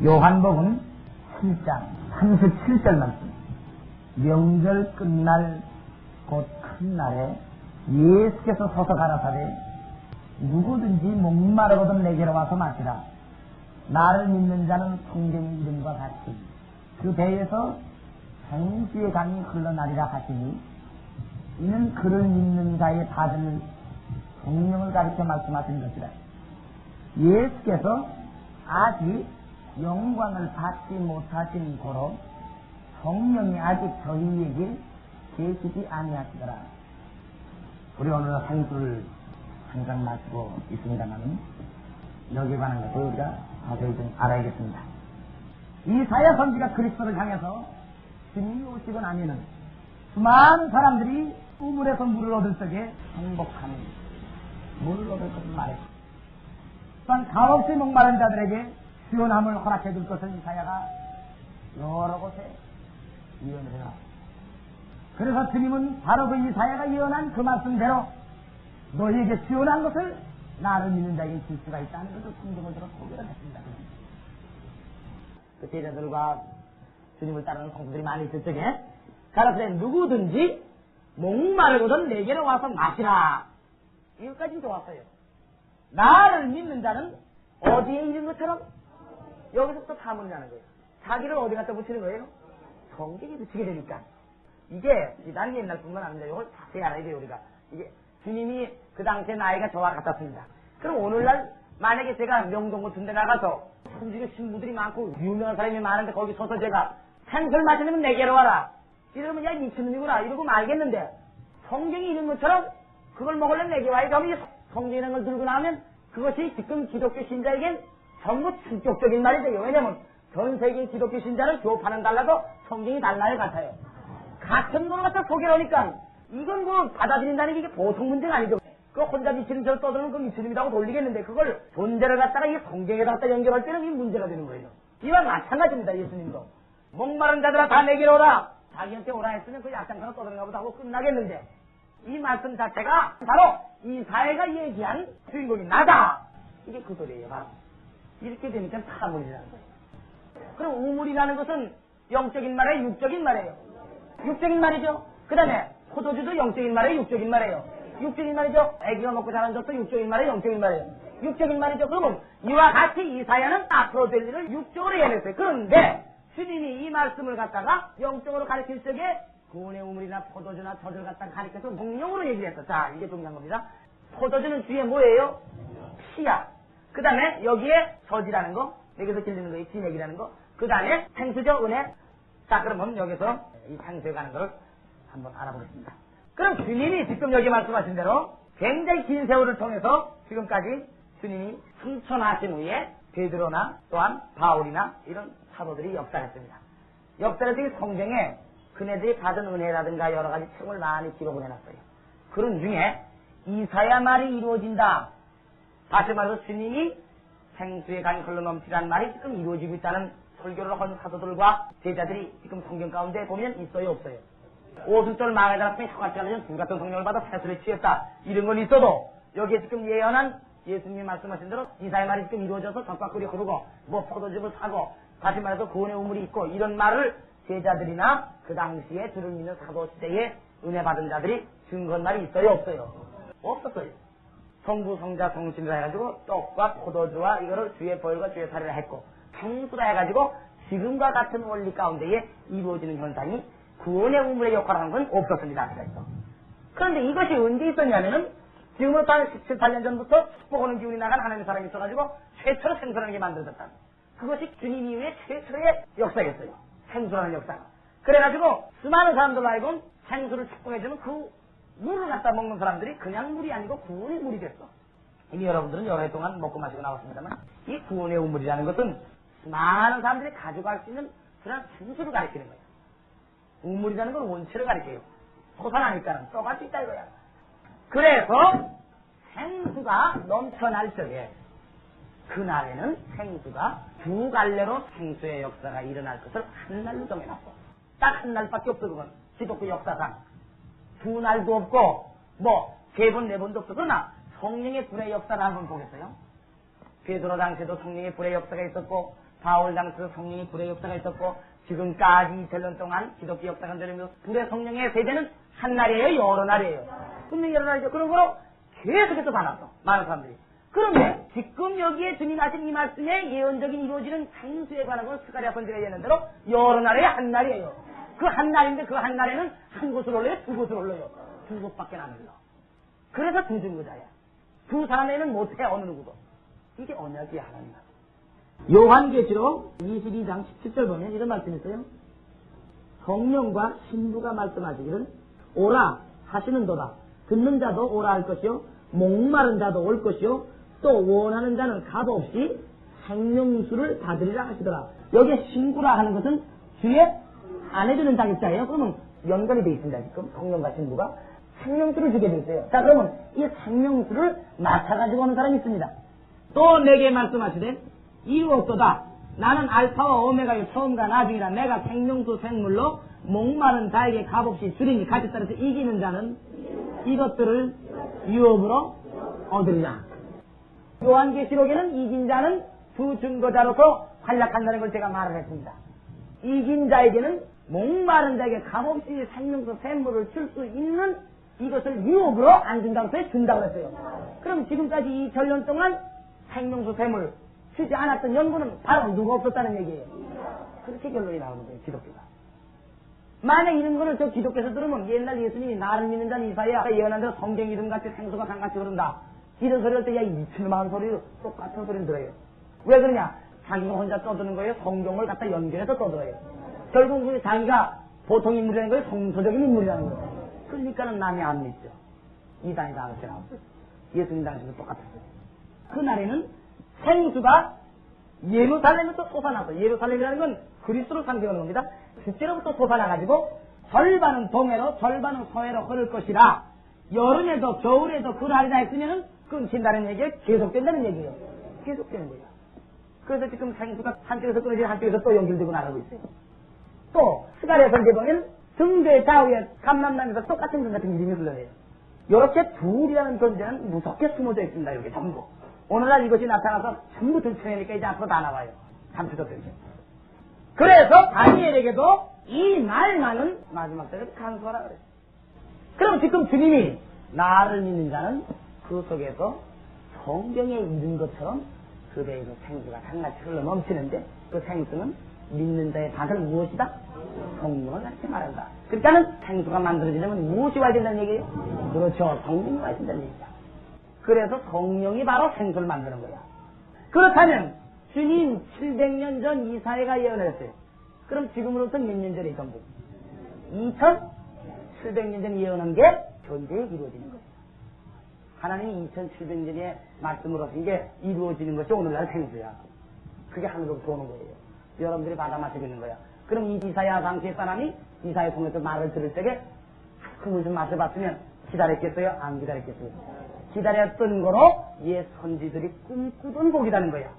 요한복음 7장 37절 말씀. 명절 끝날 곧 큰 날에 예수께서 서서 가라사대 누구든지 목마르거든 내게로 와서 마시라. 나를 믿는 자는 성경의 이름과 같이 그 배에서 생수의 강이 흘러나리라 하시니, 이는 그를 믿는 자의 받을 성령을 가리켜 말씀하신 것이라. 예수께서 아직 영광을 받지 못하신 고로 성령이 아직 저희에게 계시지 아니하시더라. 우리 오늘 생수를 항상 마시고 있습니다만, 여기에 관한 것을 우리가 자세히 좀 알아야겠습니다. 이사야 선지가 그리스도를 향해서 주님이 오시고 나면은 수많은 사람들이 우물에서 물을 얻을 적에 행복한 물을 얻을 것을 말했고, 또한 가없이 목마른 자들에게 시원함을 허락해 줄 것을 이사야가 여러 곳에 예언을 해요. 그래서 주님은 바로 그 이사야가 예언한 그 말씀대로 너희에게 시원한 것을 나를 믿는 자에게 줄 수가 있다는 것을 성경으로 소개를 했습니다. 그 제자들과 주님을 따르는 성도들이 많이 있을 적에 가라사대 누구든지 목마르거든 내게로 와서 마시라. 이것까지는 좋았어요. 나를 믿는 자는 어디에 있는 것처럼 여기서부터 사문이라는 거예요. 자기를 어디 갖다 붙이는 거예요? 성경에 붙이게 되니까. 이게 난 옛날뿐만 아니라 이걸 자세히 알아야 돼요. 우리가 이게 주님이 그 당시에 나이가 저와 같았습니다. 그럼 오늘날 만약에 제가 명동 같은 데 나가서 성지교 신부들이 많고 유명한 사람이 많은데 거기 서서 제가 생술 마시면 내게로 와라 이러면 야 미친놈이구나 이러고 말겠는데, 성경이 있는 것처럼 그걸 먹으려면 내게 와야지 하면 성경이라는 걸 들고 나오면 그것이 지금 기독교 신자에겐 전부 충격적인 말이 돼요. 왜냐면 전 세계 기독교 신자는 교파는 달라도 성경이 달라요 같아요. 같은 걸 갖다 소개를 하니까 이건 뭐 받아들인다는 게 이게 보통 문제가 아니죠. 그 혼자 미치는 저를 떠드는 그 미치놈이라고 돌리겠는데, 그걸 존재를 갖다가 이 성경에 갖다 연결할 때는 이 문제가 되는 거예요. 이와 마찬가지입니다. 예수님도 목마른 자들아 다 내게로 오라. 자기한테 오라 했으면 그 약장사가 떠드는가 보다 하고 끝나겠는데, 이 말씀 자체가 바로 이사야가 얘기한 주인공이 나다. 이게 그 소리예요. 바로. 이렇게 되니까 사물이라는 거예요. 그럼 우물이라는 것은 영적인 말이에요, 육적인 말이에요? 육적인 말이죠. 그 다음에 포도주도 영적인 말이에요, 육적인 말이에요? 육적인 말이죠. 애기가 먹고 자란 젖도 육적인 말이에요, 영적인 말이에요? 육적인 말이죠. 그러면 이와 같이 이사야는 앞으로 될 일을 육적으로 예언했어요. 그런데 주님이 이 말씀을 갖다가 영적으로 가르칠 적에 구원의 우물이나 포도주나 젖을 갖다가 가르쳐서 성령으로 얘기를 했어. 자, 이게 중요한 겁니다. 포도주는 뒤에 뭐예요? 피야. 그 다음에 여기에 젖이라는 거, 여기서 길리는 거예요, 진액이라는 거. 그 다음에 생수죠, 은혜. 자, 그러면 여기서 이 생수에 가는 걸 한번 알아보겠습니다. 그럼 주님이 지금 여기 말씀하신 대로 굉장히 긴 세월을 통해서 지금까지 주님이 승천하신 후에 베드로나 또한 바울이나 이런 사도들이 역사했습니다. 역사를 성경에 그네들이 받은 은혜라든가 여러 가지 책을 많이 기록을 해놨어요. 그런 중에 이사야 말이 이루어진다. 다시 말해서 주님이 생수의 강이 흘러넘치라는 말이 지금 이루어지고 있다는 설교를 한 사도들과 제자들이 지금 성경 가운데 보면 있어요, 없어요? 오순절 망에 달았으면 혀같이 하려면 불같은 성령을 받아 세수를 취했다. 이런 건 있어도 여기에 지금 예언한 예수님이 말씀하신 대로 이사야 말이 지금 이루어져서 젖과 꿀이 흐르고 뭐 포도즙을 사고 다시 말해서 구원의 우물이 있고 이런 말을 제자들이나 그 당시에 주를 믿는 사도 시대에 은혜 받은 자들이 증거한 말이 있어요, 없어요? 없었어요. 성부, 성자, 성신이라 해가지고 떡과 포도주와 이거를 주의 보혈과 주의 살이라 했고, 생수라 해가지고 지금과 같은 원리 가운데에 이루어지는 현상이 구원의 우물의 역할을 하는 건 없었습니다. 그런데 이것이 언제 있었냐면은 지금부터 한 17, 18년 전부터 축복하는 기운이 나간 하나님의 사람이 있어가지고 최초로 생수라는 게 만들어졌다. 그것이 주님 이후에 최초의 역사였어요. 생수라는 역사. 그래가지고 수많은 사람들 알고 생수를 축복해주면 그 물을 갖다 먹는 사람들이 그냥 물이 아니고 구원의 물이 됐어. 이미 여러분들은 여러 해 동안 먹고 마시고 나왔습니다만, 이 구원의 우물이라는 것은 많은 사람들이 가져갈 수 있는 그런 생수를 가리키는 거예요. 우물이라는 건 원체를 가리켜요. 솟아나니까는 떠갈 수 있다 이거야. 그래서 생수가 넘쳐날 적에 그날에는 생수가 두 갈래로 생수의 역사가 일어날 것을 한 날로 정해놨어. 딱 한 날밖에 없어. 그건 기독교 역사상 두 날도 없고 뭐 세 번, 네 번도 없어. 그러나 성령의 불의 역사를 한번 보겠어요. 베드로 당시에도 성령의 불의 역사가 있었고 바울당시 성령의 불의 역사가 있었고 지금까지 2000년 동안 기독교 역사가 되면서 불의 성령의 세대는 한 날이에요, 여러 날이에요. 분명히 여러 날이죠. 그런 거로 계속해서 받았어, 많은 사람들이. 그런데 지금 여기에 주님 하신 이 말씀에 예언적인 이루어지는 생수에 관한 걸 스가랴 선지가 얘기하는 대로 여러 날에 한 날이에요. 그 한 날인데 그 한 날에는 한 곳을 올려요, 두 곳을 올려요. 두 곳밖에 안 올려. 그래서 두 중보자야. 두 사람에는 못해, 어느 누구도. 이게 언약이 하나님. 요한계시록 22장 17절 보면 이런 말씀이 있어요. 성령과 신부가 말씀하시기를 오라 하시는도다. 듣는 자도 오라 할 것이요, 목마른 자도 올 것이요, 또 원하는 자는 값없이 생명수를 받으리라 하시더라. 여기에 신부라 하는 것은 뒤에 안 해주는 자격자예요. 그러면 연관이 되어 있습니다. 지금 성령과 신부가 생명수를 주게 되어 있어요. 자, 그러면 이 생명수를 맡아가지고 오는 사람이 있습니다. 또 내게 말씀하시되 이루었도다. 나는 알파와 오메가의 처음과 나중이라. 내가 생명수 생물로 목마른 자에게 값없이 주리니 가치 따라서 이기는 자는 이것들을 유업으로 얻으리라. 요한계시록에는 이긴 자는 두 증거자로서 활약한다는 걸 제가 말을 했습니다. 이긴 자에게는 목마른 자에게 값없이 생명수 샘물을 줄 수 있는 이것을 유업으로 안 준다고 해서 준다고 했어요. 그럼 지금까지 2000년 동안 생명수 샘물 주지 않았던 연구는 바로 누가 없었다는 얘기예요. 그렇게 결론이 나오는 거예요, 기독교가. 만약 이런 거를 저 기독교에서 들으면 옛날 예수님이 나를 믿는 자는 이사야 예언한 대로 성경 이름같이 생수가 강같이 흐른다. 이런 소리 할 때 야, 이 미친놈한 소리로 똑같은 소리를 들어요. 왜 그러냐? 자기가 혼자 떠드는 거예요. 성경을 갖다 연결해서 떠들어요. 결국 그 자기가 보통 인물이라는 거예요. 성서적인 인물이라는 거예요. 그러니까는 남이 안 믿죠. 이단이 당시 나왔어요. 예수님 당시도 똑같았어요. 그날에는 생수가 예루살렘에서 솟아나서, 예루살렘이라는 건 그리스도를 상징하는 겁니다. 실제로부터 솟아나가지고 절반은 동해로 절반은 서해로 흐를 것이라. 여름에도 겨울에도 그러하리라 했으면은 끊긴다는 얘기가 계속된다는 얘기예요. 계속되는 거예요. 그래서 지금 생수가 한쪽에서 끊어지고 한쪽에서 또 연결되고 나가고 있어요. 또 스가랴 선지에 보면 등대 좌우에 감람나무에서 똑같은 것 같은 이름이 흘러내요. 이렇게 둘이라는 존재는 무섭게 숨어져 있습니다. 여기 전부. 오늘날 이것이 나타나서 전부 들춰내니까 이제 앞으로 다 나와요. 잠수적들이. 그래서 다니엘에게도 이 말만은 마지막 때에 간수하라 그래요. 그럼 지금 주님이 나를 믿는 자는 그 속에서 성경에 있는 것처럼 그대에서 생수가 강같이 흘러 넘치는데 그 생수는 믿는 자의 밭을 무엇이다? 성령을 이렇게 말한다. 그러니까는 생수가 만들어지려면 무엇이 와야 된다는 얘기예요? 그렇죠. 성령이 와야 된다는 얘기다. 그래서 성령이 바로 생수를 만드는 거야. 그렇다면 주님 700년 전 이사야가 예언을 했어요. 그럼 지금으로부터 몇 년 전에 전부 2700년 전 예언한 게 현재 이루어지는 거예요. 하나님이 2700년의 말씀으로 하신 게 이루어지는 것이 오늘날 생수야. 그게 하늘로부터 오는 거예요. 여러분들이 받아 마시고 있는 거야. 그럼 이 이사야 당시의 사람이 이사야 통해서 말을 들을 때에 그 물 좀 마셔봤으면 기다렸겠어요? 안 기다렸겠어요? 기다렸던 거로 옛 선지들이 꿈꾸던 복이라는 거야.